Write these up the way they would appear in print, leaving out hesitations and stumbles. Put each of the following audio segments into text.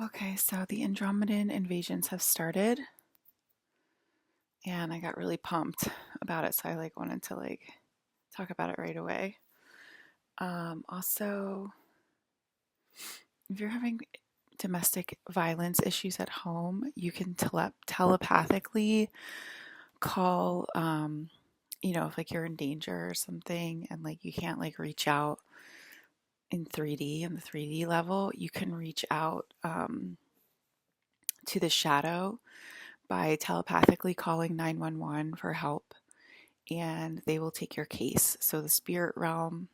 Okay, so the Andromedan invasions have started, and I got really pumped about it, so I wanted to talk about it right away. Also, if you're having domestic violence issues at home, you can telepathically call, if you're in danger or something, and you can't reach out in 3D, in the 3D level, you can reach out to the shadow by telepathically calling 911 for help, and they will take your case. So the spirit realm.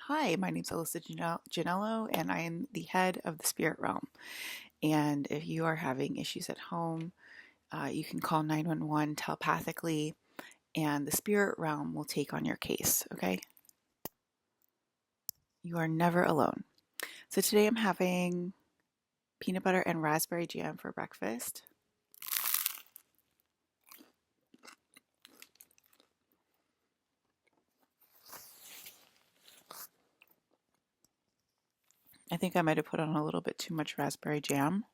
Hi, my name's Alyssa Janello, and I am the head of the spirit realm. And if you are having issues at home, you can call 911 telepathically, and the spirit realm will take on your case. Okay? You are never alone. So today I'm having peanut butter and raspberry jam for breakfast. I think I might have put on a little bit too much raspberry jam.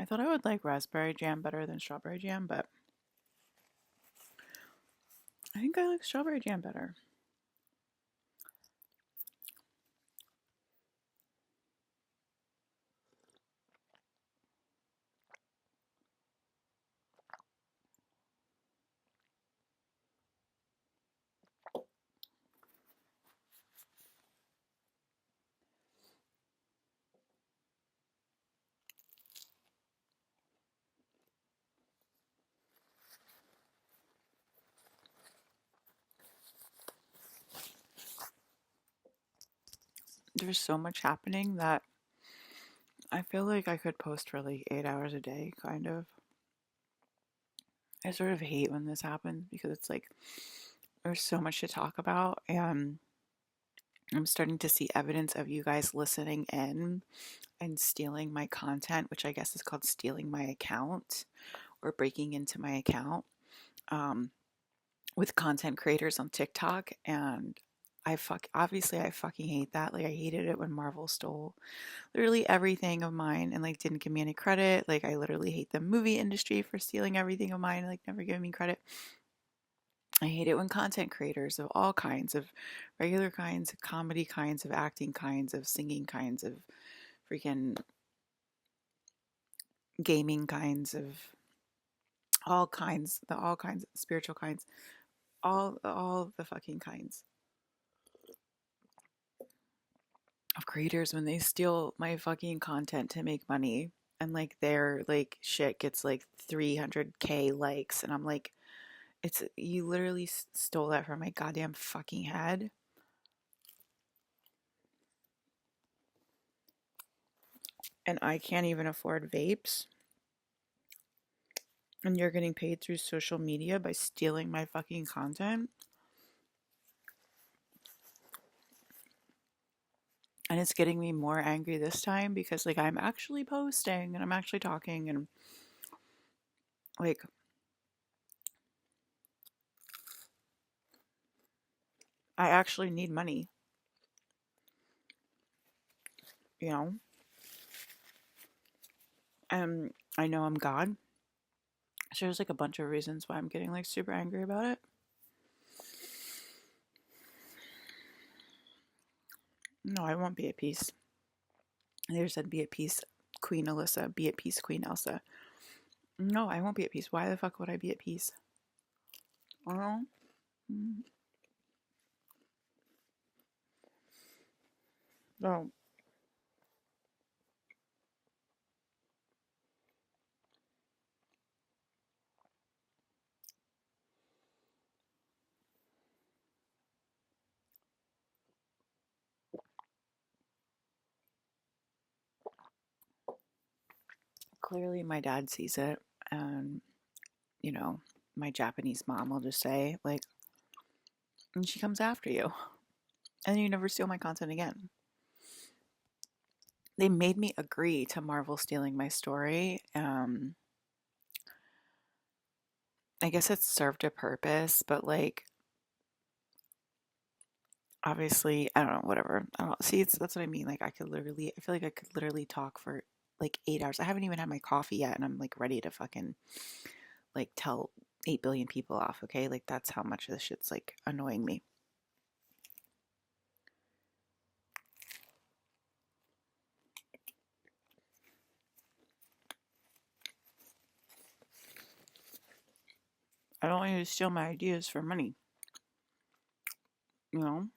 I thought I would like raspberry jam better than strawberry jam, but I think I like strawberry jam better. There's so much happening that I feel like I could post for 8 hours a day, kind of. I sort of hate when this happens because it's there's so much to talk about, and I'm starting to see evidence of you guys listening in and stealing my content, which I guess is called stealing my account or breaking into my account, um, with content creators on TikTok. And obviously I fucking hate that. I hated it when Marvel stole literally everything of mine and didn't give me any credit. I literally hate the movie industry for stealing everything of mine, never giving me credit. I hate it when content creators of all kinds, of regular kinds, of comedy kinds, of acting kinds, of singing kinds, of freaking gaming kinds, of all kinds, spiritual kinds, all the fucking kinds of creators, when they steal my fucking content to make money, and their shit gets 300k likes, and I'm like, it's, you literally stole that from my goddamn fucking head. And I can't even afford vapes, and you're getting paid through social media by stealing my fucking content. And it's getting me more angry this time because I'm actually posting and I'm actually talking, and like I actually need money, you know? And I know I'm God. So there's a bunch of reasons why I'm getting super angry about it. No, I won't be at peace. They said, be at peace, Queen Alyssa. Be at peace, Queen Elsa. No, I won't be at peace. Why the fuck would I be at peace? Oh, no. clearly my dad sees it, and you know, my Japanese mom will just say, like, and she comes after you, and you never steal my content again. They made me agree to Marvel stealing my story. I guess it served a purpose, but like, obviously, I don't know, whatever. I don't know. See, that's what I mean. Like, I feel like I could literally talk for like 8 hours. I haven't even had my coffee yet, and I'm like ready to fucking like tell 8 billion people off, okay? Like, that's how much this shit's like annoying me. I don't want you to steal my ideas for money, you know?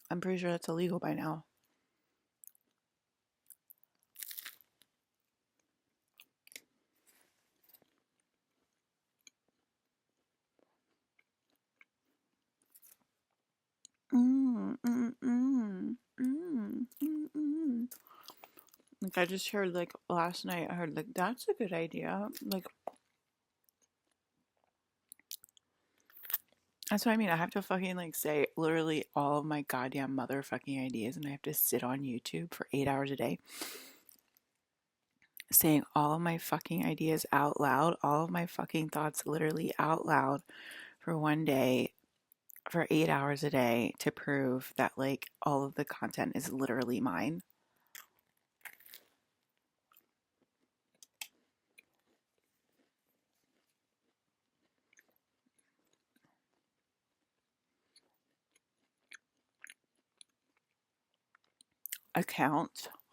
I'm pretty sure that's illegal by now. Mm, mm, mm, mm, mm, mm. Like, I just heard, like, last night, I heard, like, that's a good idea. Like, that's what I mean. I have to fucking, like, say literally all of my goddamn motherfucking ideas, and I have to sit on YouTube for 8 hours a day saying all of my fucking ideas out loud, all of my fucking thoughts literally out loud for one day, for 8 hours a day to prove that, like, all of the content is literally mine.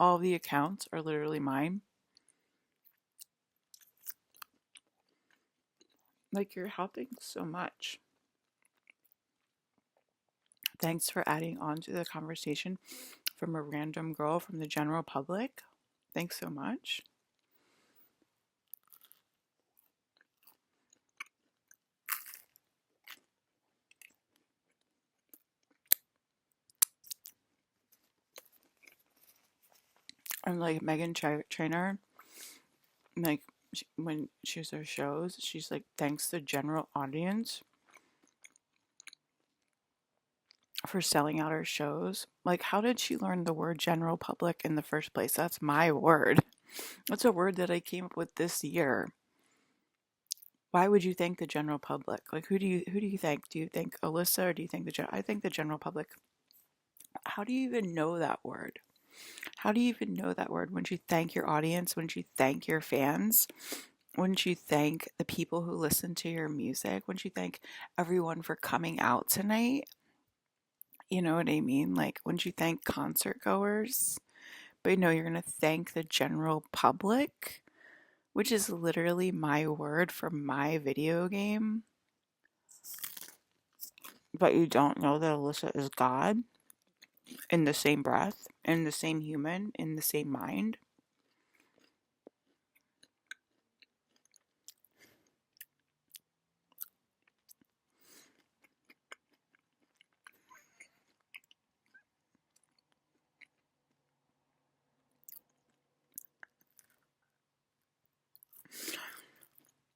All the accounts are literally mine. Like, you're helping so much. Thanks for adding on to the conversation from a random girl from the general public. Thanks so much. And like Megan Trainor, like when she has her shows, she's like, thanks the general audience for selling out her shows. Like, how did she learn the word general public in the first place? That's my word. That's a word that I came up with this year. Why would you thank the general public? Like, who do you thank? Do you thank Alyssa, or do you think I think the general public. How do you even know that word? How do you even know that word? Wouldn't you thank your audience? Wouldn't you thank your fans? Wouldn't you thank the people who listen to your music? Wouldn't you thank everyone for coming out tonight? You know what I mean? Like, wouldn't you thank concert goers? But no, you're going to thank the general public, which is literally my word for my video game. But you don't know that Alyssa is God in the same breath, in the same human, in the same mind.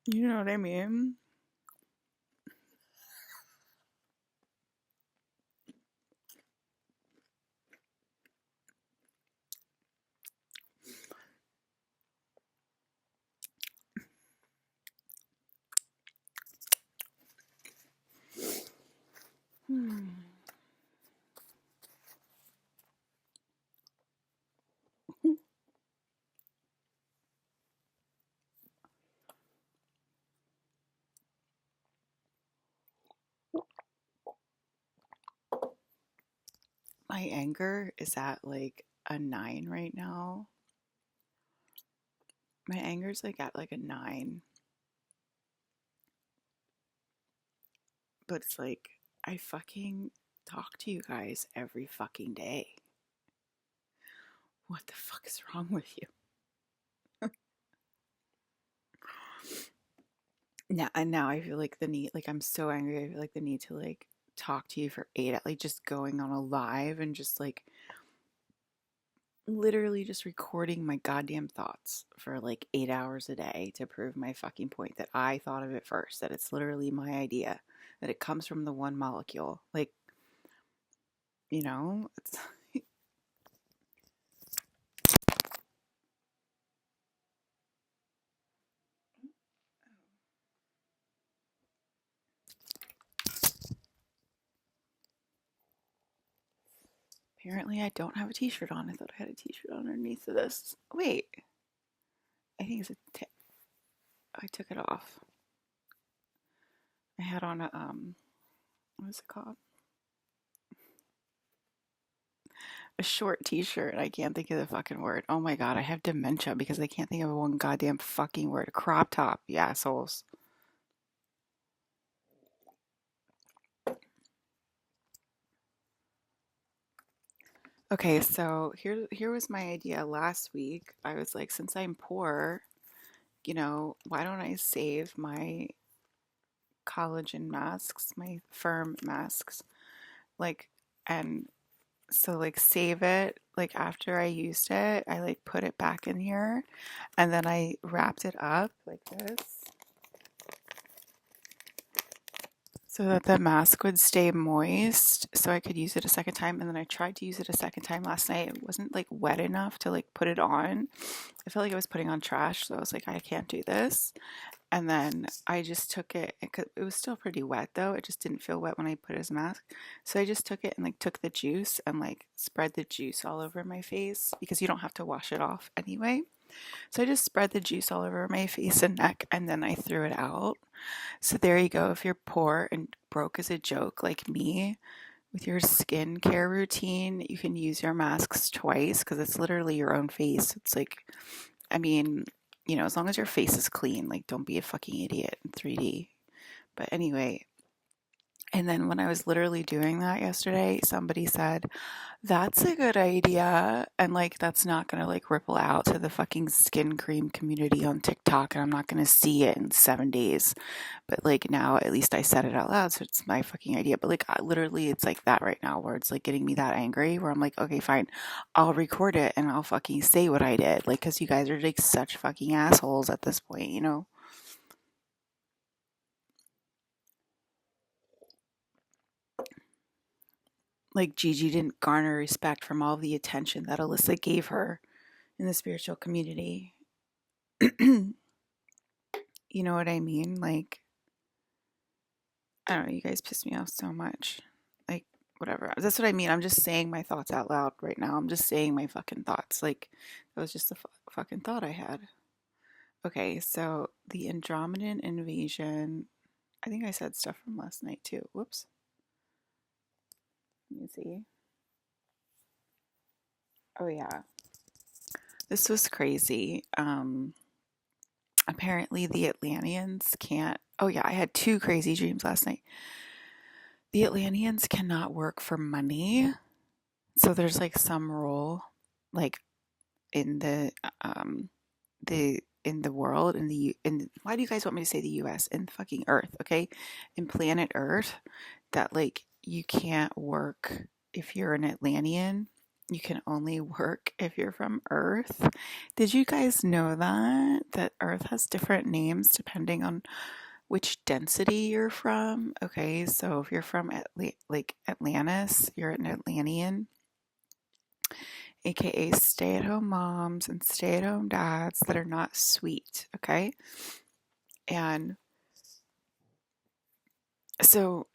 You know what I mean? My anger is at like a 9 right now. My anger's like at like a 9. But it's like, I fucking talk to you guys every fucking day. What the fuck is wrong with you? Now I feel like the need, like, I'm so angry. I feel like the need to like talk to you for 8, like just going on a live and just like literally just recording my goddamn thoughts for like 8 hours a day to prove my fucking point that I thought of it first, that it's literally my idea, that it comes from the one molecule. Like, it's apparently I don't have a t-shirt on. I thought I had a t-shirt underneath of this. Wait, I think it's I took it off. I had on a what is it called? A short t-shirt. I can't think of the fucking word. Oh my god, I have dementia because I can't think of one goddamn fucking word. A crop top, you assholes. Okay, so here was my idea last week. I was like, since I'm poor, why don't I save my collagen masks, my firm masks, like, and so like save it, like after I used it, I like put it back in here, and then I wrapped it up like this so that the mask would stay moist so I could use it a second time. And then I tried to use it a second time last night. It wasn't like wet enough to like put it on. I felt like I was putting on trash, so I was like, I can't do this. And then I just took it. It was still pretty wet though. It just didn't feel wet when I put it as a mask. So I just took it and like took the juice and like spread the juice all over my face because you don't have to wash it off anyway. So I just spread the juice all over my face and neck and then I threw it out. So there you go. If you're poor and broke as a joke like me, with your skincare routine, you can use your masks twice because it's literally your own face. It's like, I mean, as long as your face is clean, like don't be a fucking idiot in 3D. But anyway, and then when I was literally doing that yesterday, somebody said, that's a good idea. And like, that's not going to like ripple out to the fucking skin cream community on TikTok. And I'm not going to see it in 7 days. But like now, at least I said it out loud. So it's my fucking idea. But like, literally, it's like that right now where it's like getting me that angry where I'm like, okay, fine. I'll record it and I'll fucking say what I did. Like, cause you guys are like such fucking assholes at this point. Like Gigi didn't garner respect from all of the attention that Alyssa gave her in the spiritual community. You know what I mean? Like, I don't know, you guys piss me off so much. Like, whatever. That's what I mean. I'm just saying my thoughts out loud right now. I'm just saying my fucking thoughts. Like, that was just a fucking thought I had. Okay, so the Andromedan invasion. I think I said stuff from last night too. Whoops. Let me see. Oh, yeah. This was crazy. Apparently the Atlanteans can't. Oh, yeah, I had two crazy dreams last night. The Atlanteans cannot work for money. So there's like some rule, like in the world in why do you guys want me to say the US, in fucking Earth, okay, in planet Earth, that like you can't work if you're an Atlantean. You can only work if you're from Earth. Did you guys know that Earth has different names depending on which density you're from? Okay, so if you're from like Atlantis, you're an Atlantean, aka stay-at-home moms and stay-at-home dads that are not sweet, okay? And so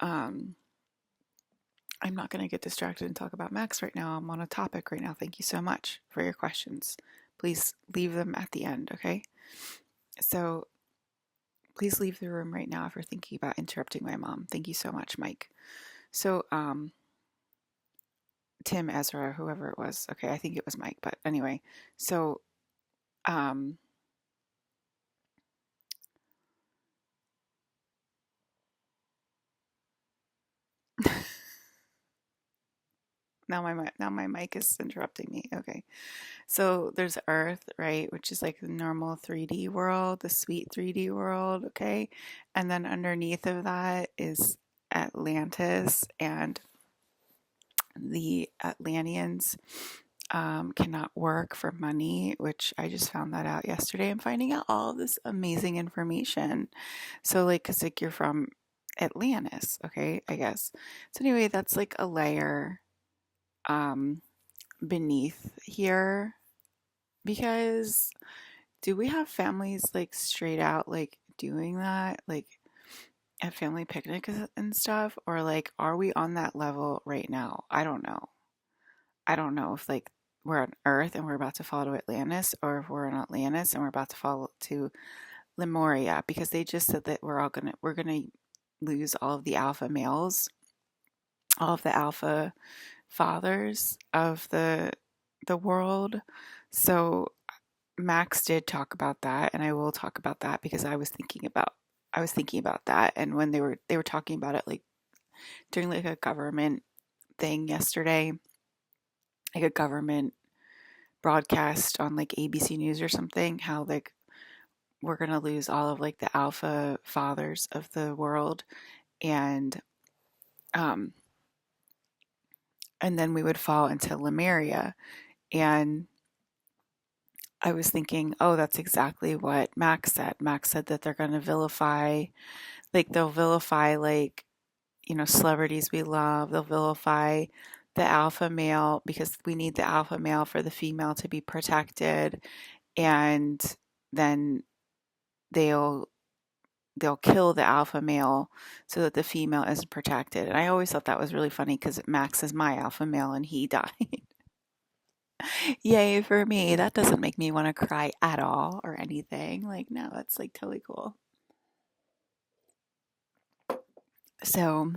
I'm not going to get distracted and talk about Max right now. I'm on a topic right now. Thank you so much for your questions. Please leave them at the end, okay? So please leave the room right now if you're thinking about interrupting my mom. Thank you so much, Mike. So Tim, Ezra, whoever it was. Okay, I think it was Mike, but anyway. So um now my mic is interrupting me. Okay. So there's Earth, right, which is like the normal 3D world, the sweet 3D world, okay? And then underneath of that is Atlantis, and the Atlanteans cannot work for money, which I just found that out yesterday. I'm finding out all of this amazing information. So, like, because like you're from Atlantis, okay, I guess. So anyway, that's like a layer um, beneath here because do we have families like straight out like doing that, like at family picnics and stuff, or like are we on that level right now? I don't know. I don't know if like we're on Earth and we're about to fall to Atlantis, or if we're on Atlantis and we're about to fall to Lemuria, because they just said that we're gonna lose all of the alpha males, all of the alpha fathers of the world. So Max did talk about that, and I will talk about that because I was thinking about that, and when they were talking about it like during like a government thing yesterday, like a government broadcast on like ABC News or something, how like we're gonna lose all of like the alpha fathers of the world, and um and then we would fall into Lemuria. And I was thinking, oh, that's exactly what Max said. Max said that they're gonna vilify, like they'll vilify like, celebrities we love. They'll vilify the alpha male because we need the alpha male for the female to be protected, and then they'll they'll kill the alpha male so that the female isn't protected. And I always thought that was really funny because Max is my alpha male and he died. Yay for me. That doesn't make me want to cry at all or anything. Like, no, that's like totally cool. So,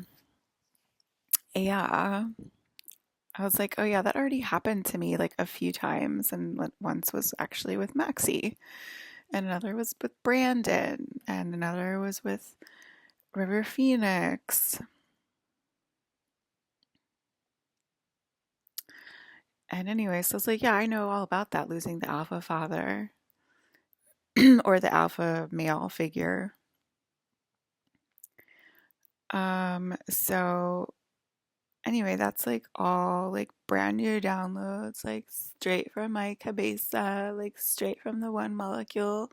yeah, I was like, oh, yeah, that already happened to me like a few times. And once was actually with Maxie, and another was with Brandon, and another was with River Phoenix. And anyway, so it's like, yeah, I know all about that, losing the alpha father or the alpha male figure. So anyway, that's like all like brand new downloads, like straight from my cabeza, like straight from the one molecule.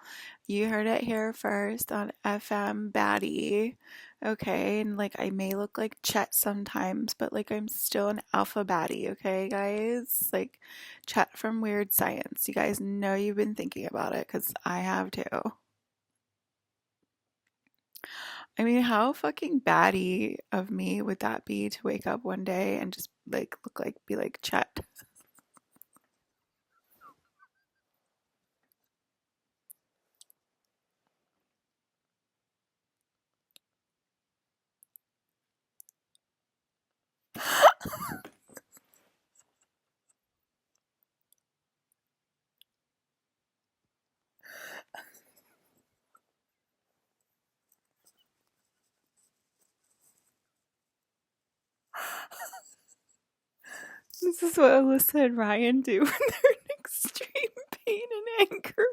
You heard it here first on FM Batty. Okay, and like I may look like Chet sometimes, but like I'm still an alpha Batty, okay, guys? Like Chet from Weird Science. You guys know you've been thinking about it because I have too. I mean, how fucking batty of me would that be to wake up one day and just like look like be like Chet? This is what Alyssa and Ryan do when they're in extreme pain and anger.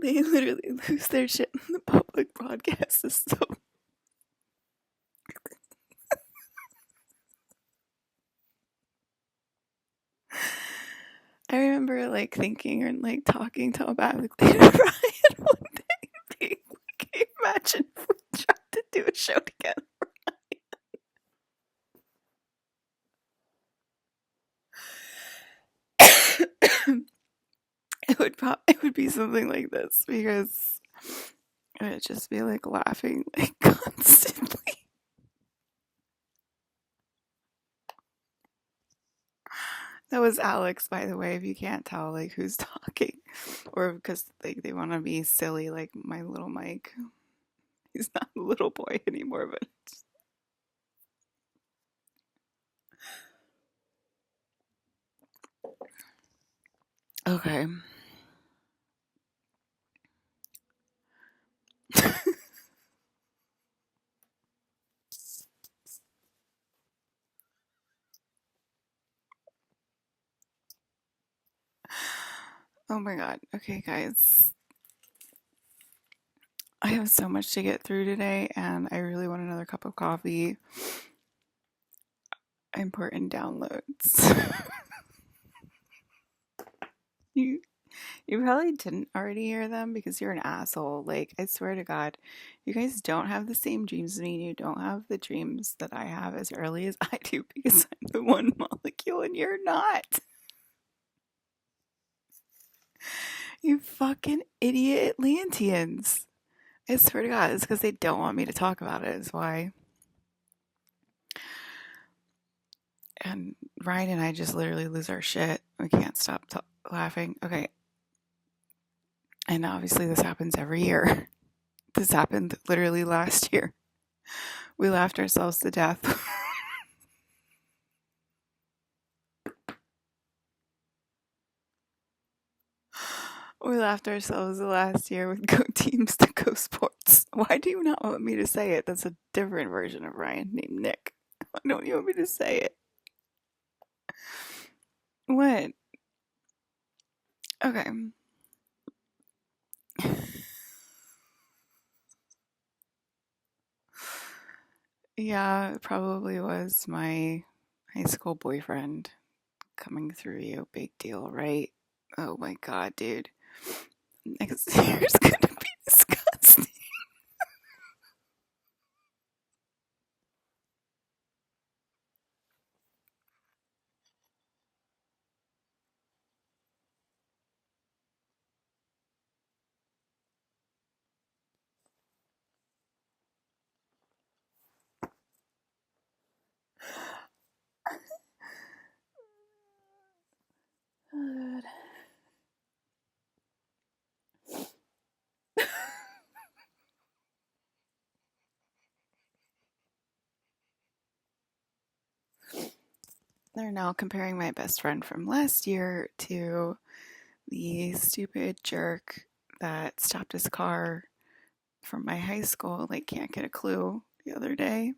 They literally lose their shit in the public broadcast system. I remember like thinking and like talking to about like Ryan one day being like, imagine if we tried to do a show together. It would be something like this because it would just be like laughing like constantly. That was Alex, by the way, if you can't tell like who's talking. Or because like they want to be silly like my little Mike. He's not a little boy anymore, but okay. Oh my god. Okay, guys. have so much to get through today, and I really want another cup of coffee. Important downloads. you you probably didn't already hear them because you're an asshole. Like, I swear to God, you guys don't have the same dreams as me, and you don't have the dreams that I have as early as I do because I'm the one molecule and you're not. You fucking idiot Atlanteans. I swear to God, it's because they don't want me to talk about it, is why. And Ryan and I just literally lose our shit. We can't stop laughing. Okay. And obviously, this happens every year. This happened literally last year. We laughed ourselves to death. We laughed ourselves last year with Go Teams to Go Sports. Why do you not want me to say it? That's a different version of Ryan named Nick. Why don't you want me to say it? What? Okay. Yeah, it probably was my high school boyfriend coming through you. Big deal, right? Oh my God, dude. Next year's gonna be disgusting. God. They're now comparing my best friend from last year to the stupid jerk that stopped his car from my high school, like, can't get a clue the other day.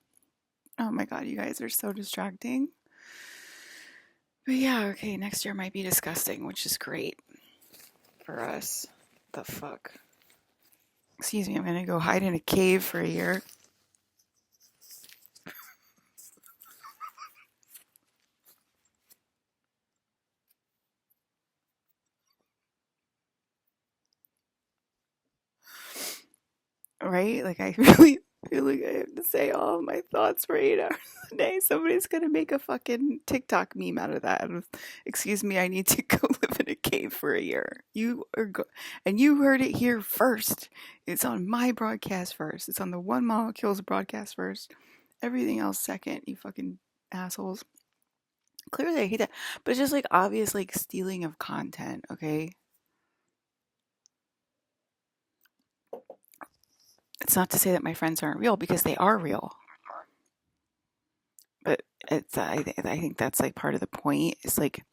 Oh my God, you guys are so distracting. But yeah, okay, next year might be disgusting, which is great for us. The fuck? Excuse me, I'm gonna go hide in a cave for a year. Right? Like, I really feel like I have to say all of my thoughts for 8 hours a day. Somebody's gonna make a fucking TikTok meme out of that. Excuse me, I need to go live in a cave for a year. And you heard it here first. It's on my broadcast first. It's on the One Molecules broadcast first. Everything else second, you fucking assholes. Clearly, I hate that. But it's just like obvious, like, stealing of content, okay? It's not to say that my friends aren't real because they are real. But I think that's like part of the point. It's like,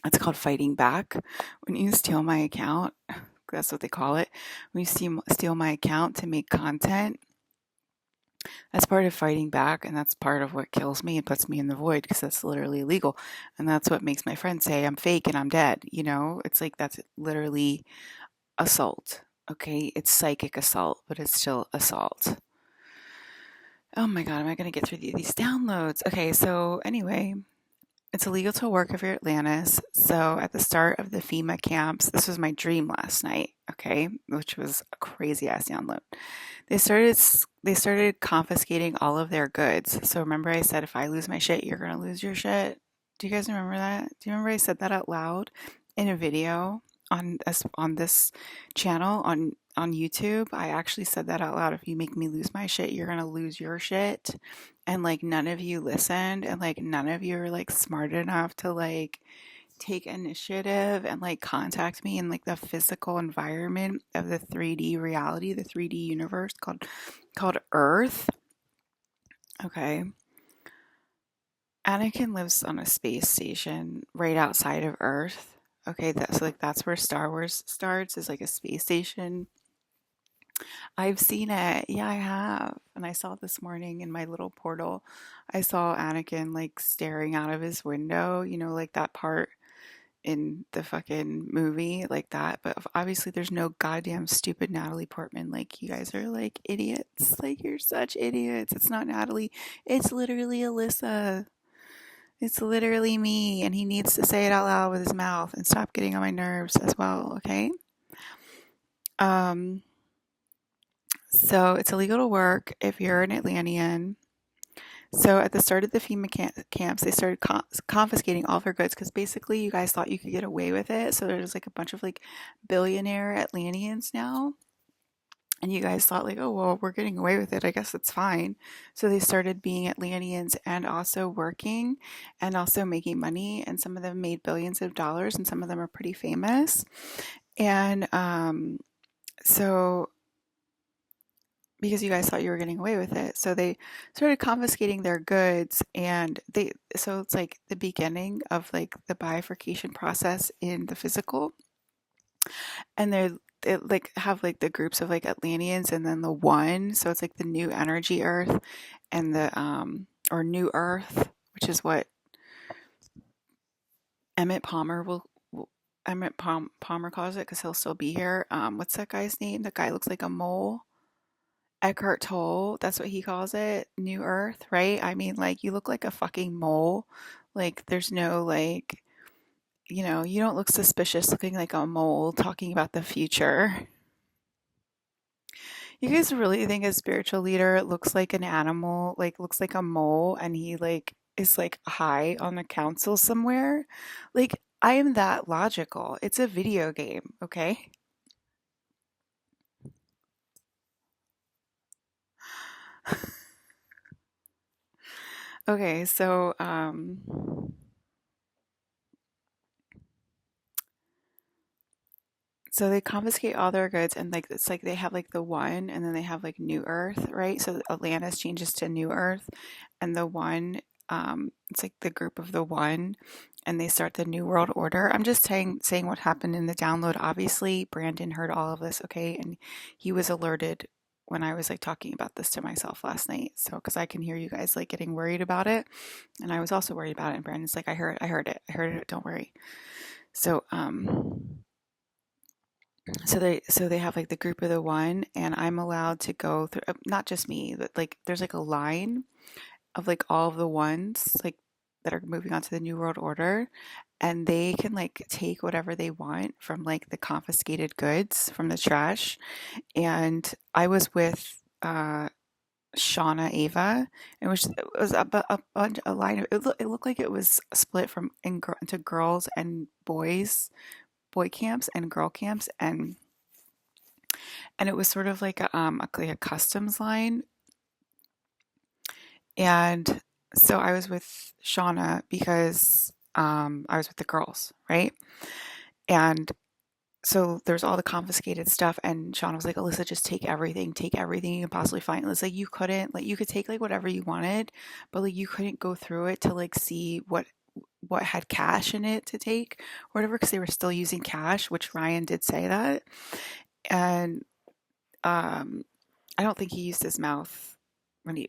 it's called fighting back. When you steal my account, that's what they call it. When you steal my account to make content, that's part of fighting back, and that's part of what kills me and puts me in the void because that's literally illegal. And that's what makes my friends say I'm fake and I'm dead. You know, it's like that's literally assault. Okay, it's psychic assault, but it's still assault. Oh my God, am I going to get through these downloads? Okay, so anyway, it's illegal to work if you're Atlantis. So at the start of the Fema camps, this was my dream last night, okay, which was a crazy ass download. They started confiscating all of their goods. So remember I said if I lose my shit, you're gonna lose your shit. Do you guys remember that? Do you remember I said that out loud in a video on this channel on YouTube? I actually said that out loud. If you make me lose my shit, you're gonna lose your shit. And like none of you listened, and like none of you are like smart enough to like take initiative and like contact me in like the physical environment of the 3D reality, the 3D universe called Earth. Okay. Anakin lives on a space station right outside of Earth. Okay, that's where Star Wars starts, is like a space station. I've seen it. Yeah, I have. And I saw this morning in my little portal, I saw Anakin like staring out of his window, you know, like that part in the fucking movie like that, but obviously there's no goddamn stupid Natalie Portman. Like, you guys are like idiots. Like, you're such idiots. It's not Natalie. It's literally Alyssa. It's literally me, and he needs to say it out loud with his mouth and stop getting on my nerves as well, okay? Um, so it's illegal to work if you're an Atlantean. So at the start of the FEMA camps, they started confiscating all of her goods because basically you guys thought you could get away with it. So there's like a bunch of like billionaire Atlanteans now. And you guys thought like, oh, well, we're getting away with it. I guess it's fine. So they started being Atlanteans and also working and also making money. And some of them made billions of dollars and some of them are pretty famous. And so because you guys thought you were getting away with it. So they started confiscating their goods and so it's like the beginning of like the bifurcation process in the physical. And they like have like the groups of like Atlanteans and then the one. So it's like the new energy earth and the or new earth, which is what Emmett Palmer Palmer calls it because he'll still be here. What's that guy's name? The guy looks like a mole. Eckhart Tolle, that's what he calls it, New Earth, right? I mean, like, you look like a fucking mole. Like, there's no, like, you don't look suspicious looking like a mole talking about the future. You guys really think a spiritual leader looks like an animal, like, looks like a mole, and he, like, is, like, high on the council somewhere? Like, I am that logical. It's a video game, okay? Okay, so they confiscate all their goods and like it's like they have like the one and then they have like New Earth, right? So Atlantis changes to New Earth and the one it's like the group of the one and they start the New World Order. I'm just saying what happened in the download. Obviously, Brandon heard all of this, okay? And he was alerted when I was like talking about this to myself last night. So because I can hear you guys like getting worried about it. And I was also worried about it. And Brandon's like, I heard it, don't worry. So so they have like the group of the one and I'm allowed to go through not just me but like there's like a line of like all of the ones like that are moving on to the new world order and they can like take whatever they want from like the confiscated goods from the trash and I was with Shauna Ava and it was a line of, it looked like it was split from into girls and boy camps and girl camps and it was sort of like a customs line. And so I was with Shauna because I was with the girls, right? And so there's all the confiscated stuff, and Shauna was like, "Alyssa, just take everything you can possibly find." It was like you couldn't, like you could take like whatever you wanted, but like you couldn't go through it to like see what had cash in it to take, or whatever, because they were still using cash, which Ryan did say that, and um, I don't think he used his mouth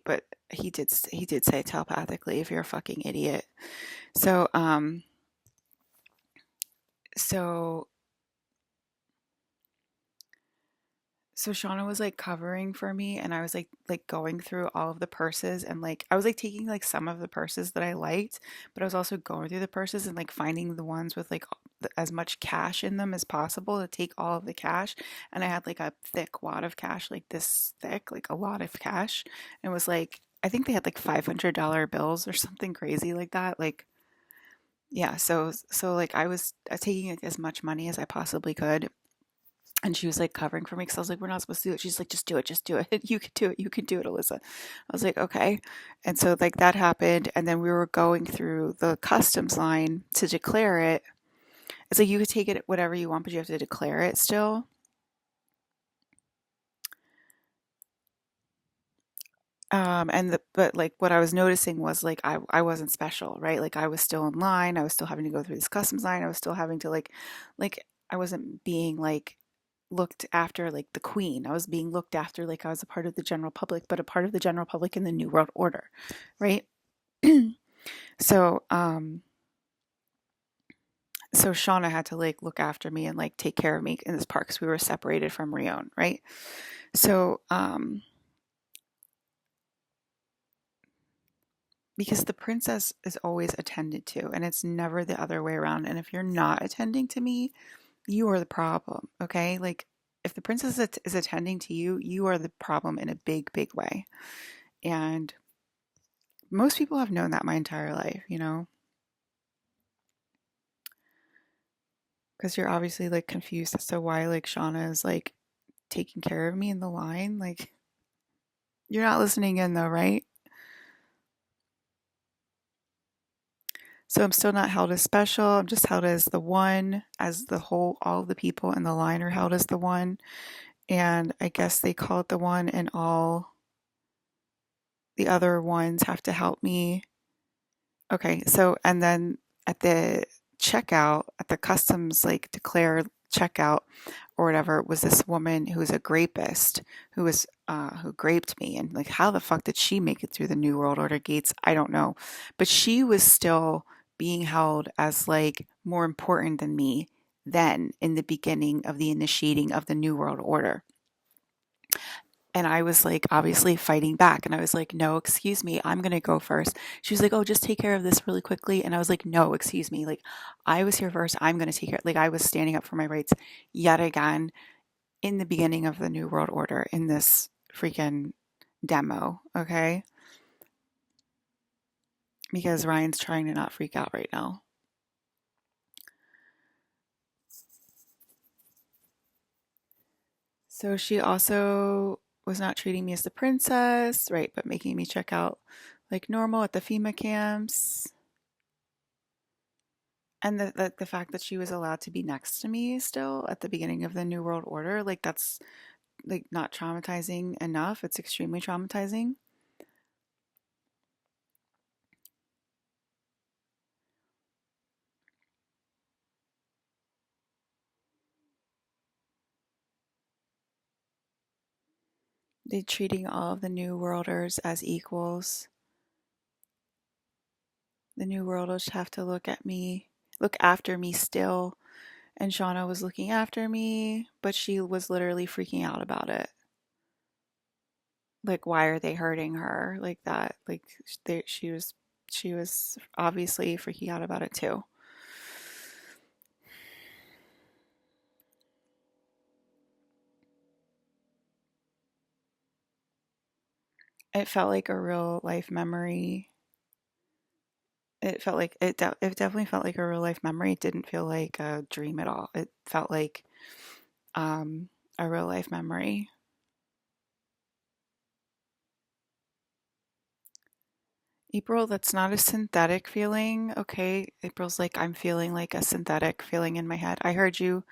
but he did say telepathically, if you're a fucking idiot. So so so Shauna was like covering for me and I was like going through all of the purses and like I was like taking like some of the purses that I liked, but I was also going through the purses and like finding the ones with like as much cash in them as possible to take all of the cash. And I had like a thick wad of cash, like this thick, like a lot of cash. And it was like I think they had like $500 bills or something crazy like that. Like yeah, so like I was taking like as much money as I possibly could and she was like covering for me because I was like, we're not supposed to do it. She's like, just do it, just do it. You can do it, you can do it, Alyssa. I was like, okay. And so like that happened, and then we were going through the customs line to declare it. It's like you could take it whatever you want, but you have to declare it still. But like what I was noticing was like I wasn't special, right? Like I was still in line, I was still having to go through this customs line, I was still having to like I wasn't being like looked after like the queen. I was being looked after like I was a part of the general public, but a part of the general public in the New World Order, right? So so Shauna had to like look after me and like take care of me in this park because we were separated from Rion, right? So, because the princess is always attended to and it's never the other way around. And if you're not attending to me, you are the problem, okay? Like, if the princess is attending to you, you are the problem in a big, big way. And most people have known that my entire life, you know? Because you're obviously like confused as to why like Shauna is like taking care of me in the line. Like, you're not listening in though, right? So I'm still not held as special. I'm just held as the one, as the whole, all of the people in the line are held as the one. And I guess they call it the one, and all the other ones have to help me. Okay, so, and then at the checkout, at the customs like declare checkout or whatever, was this woman who was a grapist who graped me, and like how the fuck did she make it through the New World Order gates? I don't know, but she was still being held as like more important than me then in the beginning of the initiating of the New World Order. And I was like, obviously fighting back. And I was like, no, excuse me, I'm going to go first. She was like, oh, just take care of this really quickly. And I was like, no, excuse me. Like, I was here first. I'm going to take care. Like, I was standing up for my rights yet again in the beginning of the New World Order in this freaking demo. Okay. Because Ryan's trying to not freak out right now. So she also was not treating me as the princess, right? But making me check out like normal at the FEMA camps. And the fact that she was allowed to be next to me still at the beginning of the New World Order, like that's like not traumatizing enough. It's extremely traumatizing. They treating all of the New Worlders as equals. The New Worlders have to look after me still. And Shauna was looking after me, but she was literally freaking out about it. Like, why are they hurting her like that? Like, she was obviously freaking out about it too. It felt like a real life memory. It felt like it definitely felt like a real life memory. It didn't feel like a dream at all. It felt like um, a real life memory. April, that's not a synthetic feeling. Okay. April's like, I'm feeling like a synthetic feeling in my head. I heard you.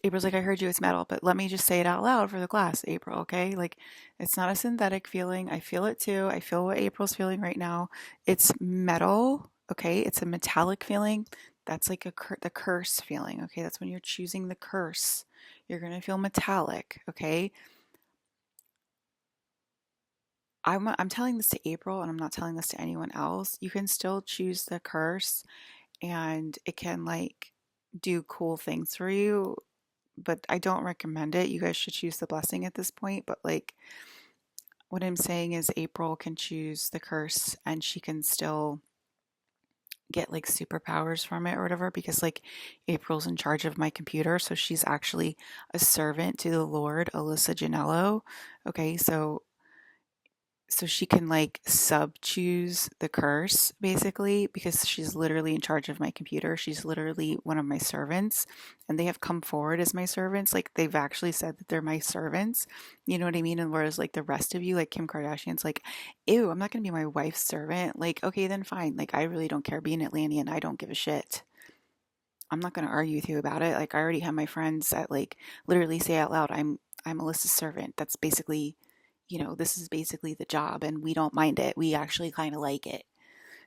April's like, I heard you, it's metal, but let me just say it out loud for the class, April. Okay. Like, it's not a synthetic feeling. I feel it too. I feel what April's feeling right now. It's metal. Okay. It's a metallic feeling. That's like the curse feeling. Okay. That's when you're choosing the curse. You're going to feel metallic. Okay. I'm telling this to April and I'm not telling this to anyone else. You can still choose the curse and it can like do cool things for you, but I don't recommend it. You guys should choose the blessing at this point. But like what I'm saying is April can choose the curse and she can still get like superpowers from it or whatever because like April's in charge of my computer, so she's actually a servant to the Lord, Alyssa Janello. Okay, so she can like sub choose the curse basically because she's literally in charge of my computer. She's literally one of my servants and they have come forward as my servants. Like they've actually said that they're my servants. You know what I mean? And whereas like the rest of you, like Kim Kardashian's like, ew, I'm not going to be my wife's servant. Like, okay, then fine. Like, I really don't care being Atlantean. I don't give a shit. I'm not going to argue with you about it. Like, I already have my friends that like literally say out loud, I'm Alyssa's servant. That's basically, this is basically the job and we don't mind it. We actually kind of like it.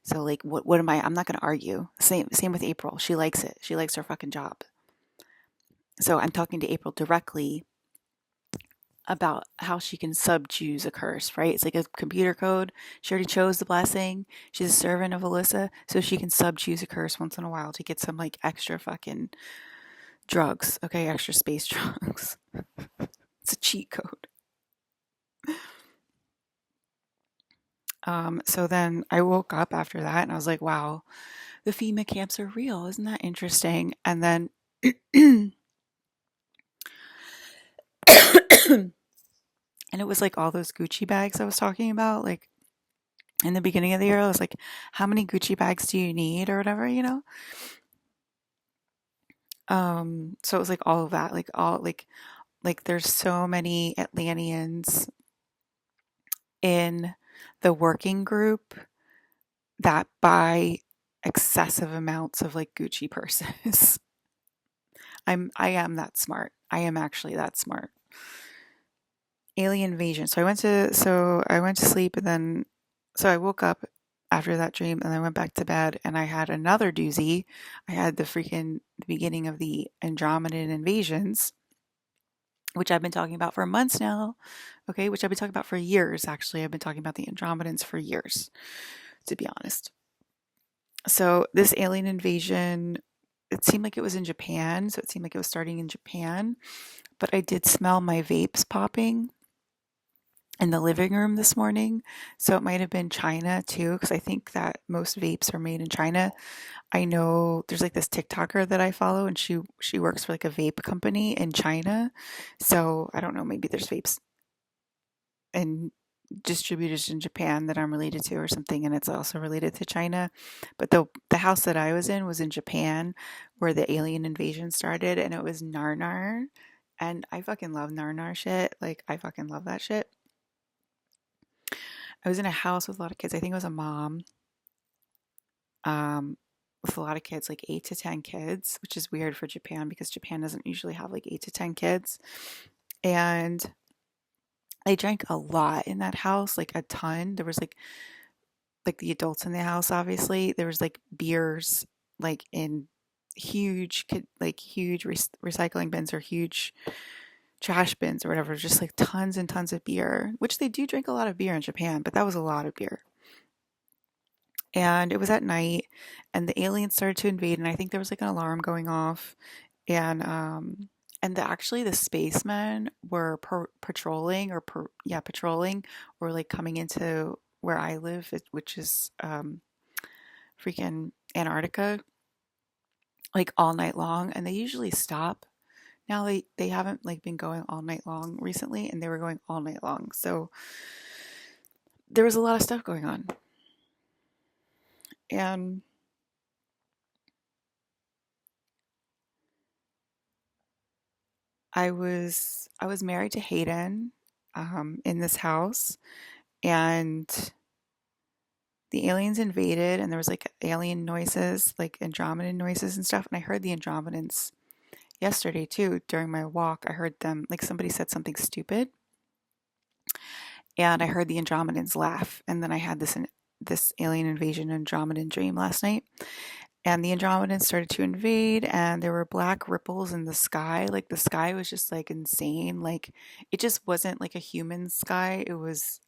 So like what am I'm not going to argue. Same with April. She likes it. She likes her fucking job. So I'm talking to April directly about how she can subdues a curse, right? It's like a computer code. She already chose the blessing. She's a servant of Alyssa, so she can subdues a curse once in a while to get some like extra fucking drugs, okay? Extra space drugs. It's a cheat code. So then I woke up after that and I was like, wow, the FEMA camps are real. Isn't that interesting? And then and it was like all those Gucci bags I was talking about. Like in the beginning of the year, I was like, how many Gucci bags do you need or whatever, you know? So it was like all of that, like all like there's so many Atlanteans in the working group that buy excessive amounts of like Gucci purses. I am that smart. I am actually that smart. Alien invasion. So I went to sleep and then so I woke up after that dream and I went back to bed and I had another doozy. I had the beginning of the Andromedan invasions, which I've been talking about for months now. Okay, which I've been talking about for years actually. I've been talking about the Andromedans for years, to be honest. So this alien invasion, it seemed like it was in Japan, so it seemed like it was starting in Japan, but I did smell my vapes popping in the living room this morning. So it might have been China too, because I think that most vapes are made in China. I know there's like this TikToker that I follow, and she works for like a vape company in China. So I don't know, maybe there's vapes and distributors in Japan that I'm related to or something, and it's also related to China. But the house that I was in Japan, where the alien invasion started, and it was Narnar. And I fucking love Narnar shit. Like I fucking love that shit. I was in a house with a lot of kids. I think it was a mom, with a lot of kids, like 8 to 10 kids, which is weird for Japan because Japan doesn't usually have like 8 to 10 kids. And I drank a lot in that house, like a ton. There was like the adults in the house, obviously. There was like beers, like in huge recycling bins or huge trash bins or whatever, just like tons and tons of beer, which they do drink a lot of beer in Japan, but that was a lot of beer. And it was at night and the aliens started to invade and I think there was like an alarm going off and actually the spacemen were patrolling patrolling or like coming into where I live, which is freaking Antarctica, like all night long, and they usually stop. Now they haven't like been going all night long recently, and they were going all night long. So there was a lot of stuff going on, and I was married to Hayden, in this house, and the aliens invaded, and there was like alien noises, like Andromedan noises and stuff, and I heard the Andromedans yesterday too during my walk. I heard them like somebody said something stupid, and I heard the Andromedans laugh, and then I had this alien invasion Andromedan dream last night, and the Andromedans started to invade, and there were black ripples in the sky. Like the sky was just like insane. Like it just wasn't like a human sky. It was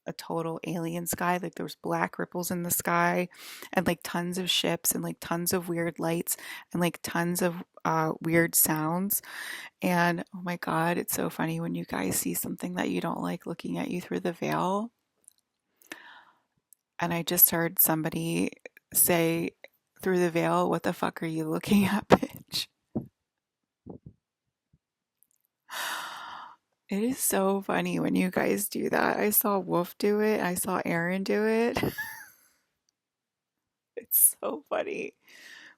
a total alien sky. Like there was black ripples in the sky, and like tons of ships, and like tons of weird lights, and like tons of weird sounds. And oh my God, it's so funny when you guys see something that you don't like looking at you through the veil. And I just heard somebody say through the veil, "What the fuck are you looking at, bitch?" It is so funny when you guys do that. I saw Wolf do it. I saw Aaron do it. It's so funny.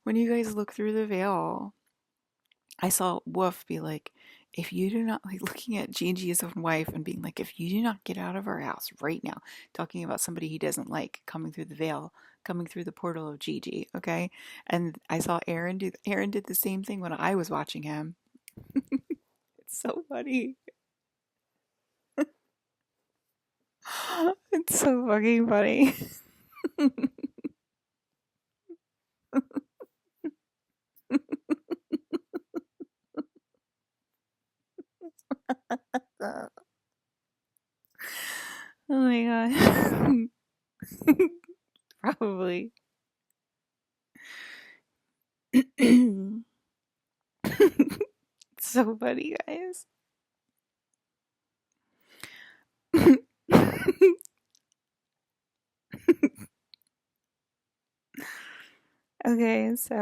When you guys look through the veil, I saw Wolf be like, if you do not, like, looking at Gigi as a wife and being like, if you do not get out of our house right now, talking about somebody he doesn't like coming through the veil, coming through the portal of Gigi, okay? And I saw Aaron did the same thing when I was watching him. It's so funny. It's so fucking funny. Oh my god. Probably. So funny, guys. Okay, so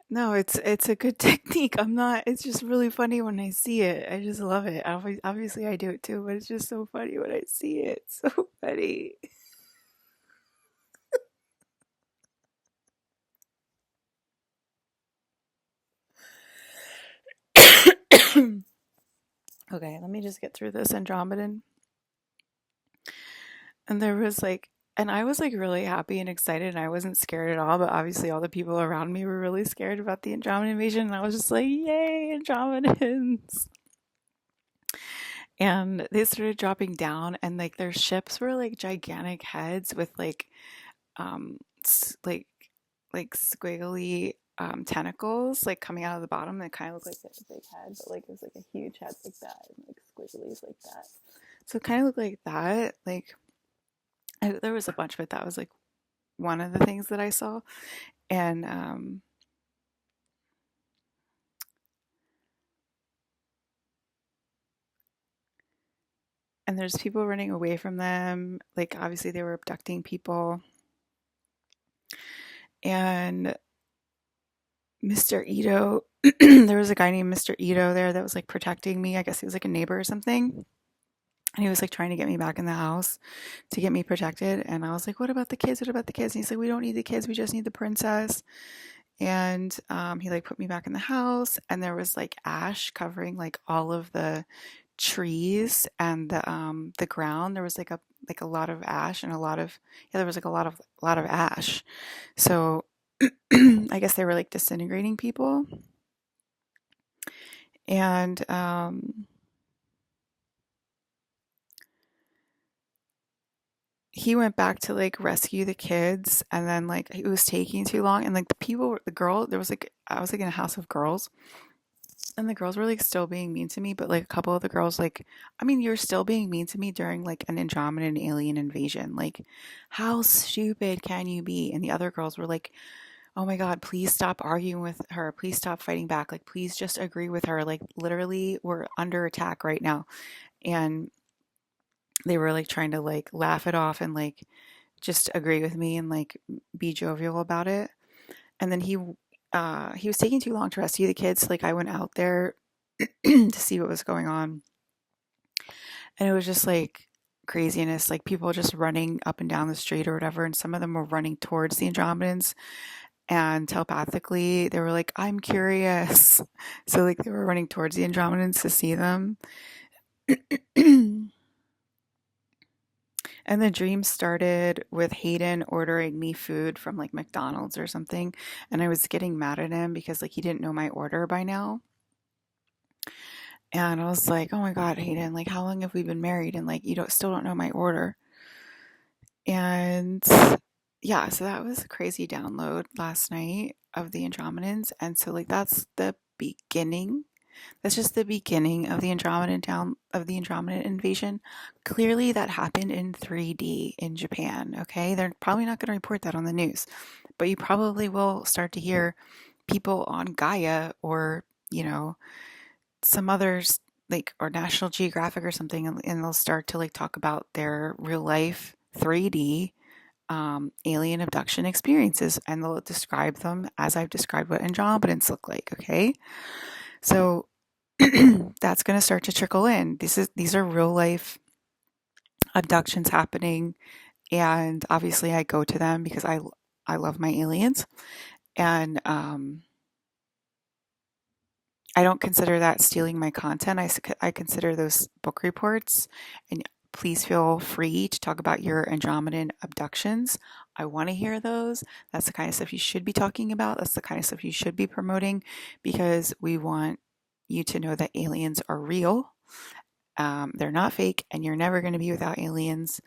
no, it's a good technique. I'm not. It's just really funny when I see it. I just love it. Obviously, I do it too, but it's just so funny when I see it. So funny. Okay, let me just get through this Andromedan. And there was like, and I was like really happy and excited, and I wasn't scared at all. But obviously, all the people around me were really scared about the Andromedan invasion, and I was just like, "Yay, Andromedans!" And they started dropping down, and like their ships were like gigantic heads with um like squiggly tentacles like coming out of the bottom that kind of looked like a big head, but like it was like a huge head like that and like squigglies like that. So it kind of looked like that. Like there was a bunch of it. That was like one of the things that I saw, and there's people running away from them. Like obviously they were abducting people, and Mr. Ito, there was a guy named Mr. Ito there that was like protecting me. I guess he was like a neighbor or something. And he was like trying to get me back in the house to get me protected. And I was like, what about the kids? What about the kids? And he's like, we don't need the kids. We just need the princess. And he like put me back in the house. And there was like ash covering like all of the trees and the ground. There was like a lot of ash and a lot of, yeah, there was like a lot of ash. So I guess they were like disintegrating people. And he went back to like rescue the kids, and then like it was taking too long, and like the girl, there was like, I was like in a house of girls, and the girls were like still being mean to me, but like a couple of the girls like, I mean, you're still being mean to me during like an Andromedan alien invasion, like how stupid can you be? And the other girls were like, oh my god, please stop arguing with her, please stop fighting back, like please just agree with her, like literally we're under attack right now. And they were like trying to like laugh it off and like just agree with me and like be jovial about it. And then he was taking too long to rescue the kids. So, like I went out there to see what was going on, and it was just like craziness, like people just running up and down the street or whatever, and some of them were running towards the Andromedans, and telepathically they were like, I'm curious. So like they were running towards the Andromedans to see them. And the dream started with Hayden ordering me food from like McDonald's or something. And I was getting mad at him because like he didn't know my order by now. And I was like, oh my God, Hayden, like how long have we been married? And like you still don't know my order. And yeah, so that was a crazy download last night of the Andromedans. And so like that's the beginning. That's just the beginning of the Andromedan invasion. Clearly, that happened in 3D in Japan. Okay, they're probably not going to report that on the news, but you probably will start to hear people on Gaia or some others like or National Geographic or something, and they'll start to like talk about their real life 3D alien abduction experiences, and they'll describe them as I've described what Andromedans look like. Okay, so that's going to start to trickle in. These are real life abductions happening, and obviously I go to them because I love my aliens, and I don't consider that stealing my content. I consider those book reports, and please feel free to talk about your Andromedan abductions. I want to hear those. That's the kind of stuff you should be talking about. That's the kind of stuff you should be promoting, because we want you to know that aliens are real. They're not fake, and you're never going to be without aliens.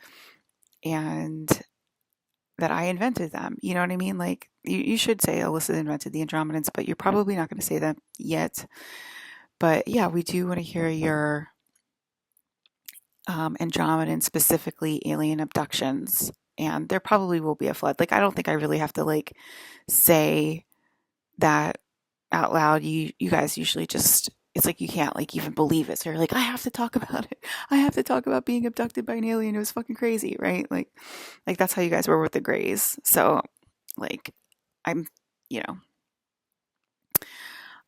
And that I invented them. You know what I mean? Like, you should say Alyssa invented the Andromedans, but you're probably not going to say that yet. But yeah, we do want to hear your Andromedan, specifically alien abductions. And there probably will be a flood. Like, I don't think I really have to like say that out loud. You guys usually just, it's like you can't like even believe it. So you're like, I have to talk about it. I have to talk about being abducted by an alien. It was fucking crazy, right? Like that's how you guys were with the Greys. So like I'm, you know,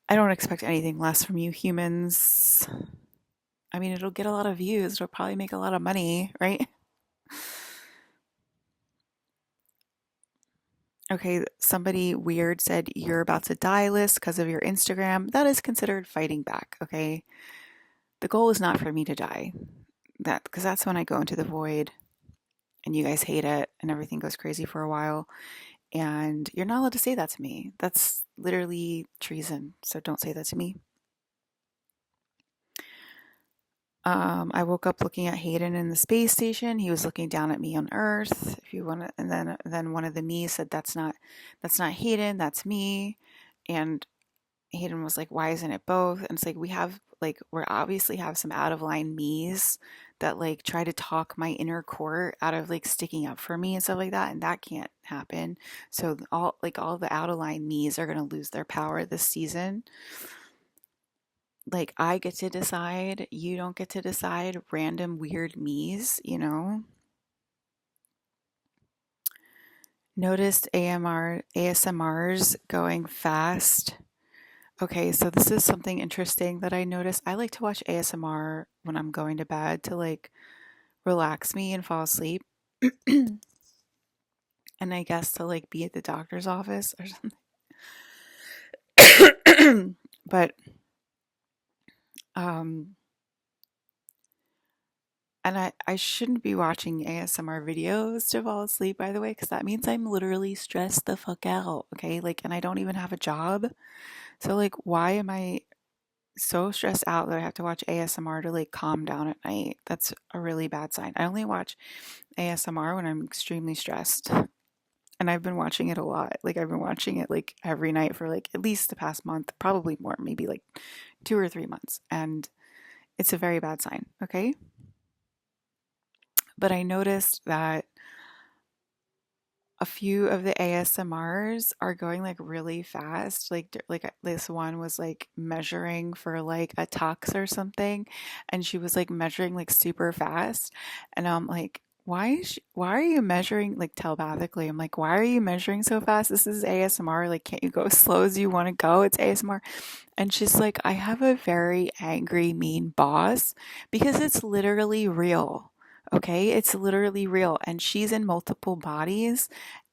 I don't expect anything less from you humans. I mean, it'll get a lot of views. It'll probably make a lot of money, right? Okay, somebody weird said you're about to die list because of your Instagram. That is considered fighting back, okay? The goal is not for me to die. That because that's when I go into the void and you guys hate it and everything goes crazy for a while. And you're not allowed to say that to me. That's literally treason. So don't say that to me. I woke up looking at Hayden in the space station. He was looking down at me on Earth. If you want to, and then one of the me said, that's not Hayden, that's me." And Hayden was like, "Why isn't it both?" And it's like we obviously have some out of line me's that like try to talk my inner core out of like sticking up for me and stuff like that, and that can't happen. So all the out of line me's are gonna lose their power this season. Like I get to decide, you don't get to decide, random weird me's, you know? Noticed ASMRs going fast. Okay, so this is something interesting that I noticed. I like to watch ASMR when I'm going to bed to like relax me and fall asleep. And I guess to like be at the doctor's office or something. But um and I shouldn't be watching ASMR videos to fall asleep, by the way, because that means I'm literally stressed the fuck out, okay? Like, and I don't even have a job. So, like, why am I so stressed out that I have to watch ASMR to, like, calm down at night? That's a really bad sign. I only watch ASMR when I'm extremely stressed. And I've been watching it a lot. Like, I've been watching it, like, every night for, like, at least the past month, probably more, maybe, like, 2 or 3 months. And it's a very bad sign, okay? But I noticed that a few of the ASMRs are going like really fast. Like this one was like measuring for like a tux or something, and she was like measuring like super fast, and I'm like, why are you measuring like telepathically? I'm like, why are you measuring so fast? This is ASMR. Like, can't you go as slow as you want to go? It's ASMR. And she's like, I have a very angry, mean boss because it's literally real. Okay, it's literally real. And she's in multiple bodies.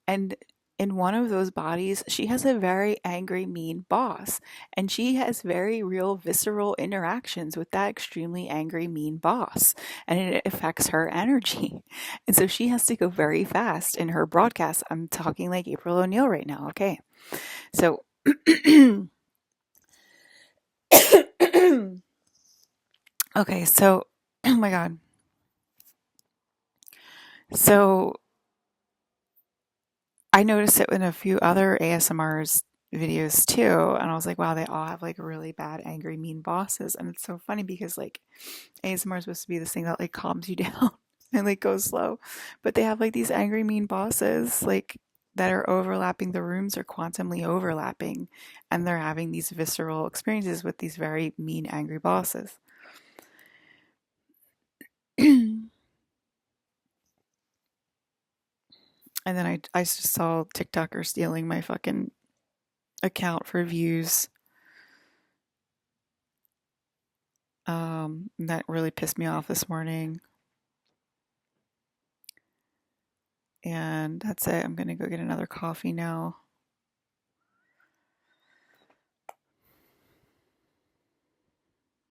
And in one of those bodies, she has a very angry, mean boss. And she has very real, visceral interactions with that extremely angry, mean boss. And it affects her energy. And so she has to go very fast in her broadcast. I'm talking like April O'Neil right now. Okay. So. Okay, so, oh my God. So I noticed it in a few other ASMRs videos too, and I was like, wow, they all have like really bad, angry, mean bosses. And it's so funny because like ASMR is supposed to be this thing that like calms you down and like goes slow, but they have like these angry, mean bosses like that are overlapping the rooms or quantumly overlapping, and they're having these visceral experiences with these very mean, angry bosses. And then I just saw TikToker stealing my fucking account for views. That really pissed me off this morning. And that's it. I'm gonna go get another coffee now.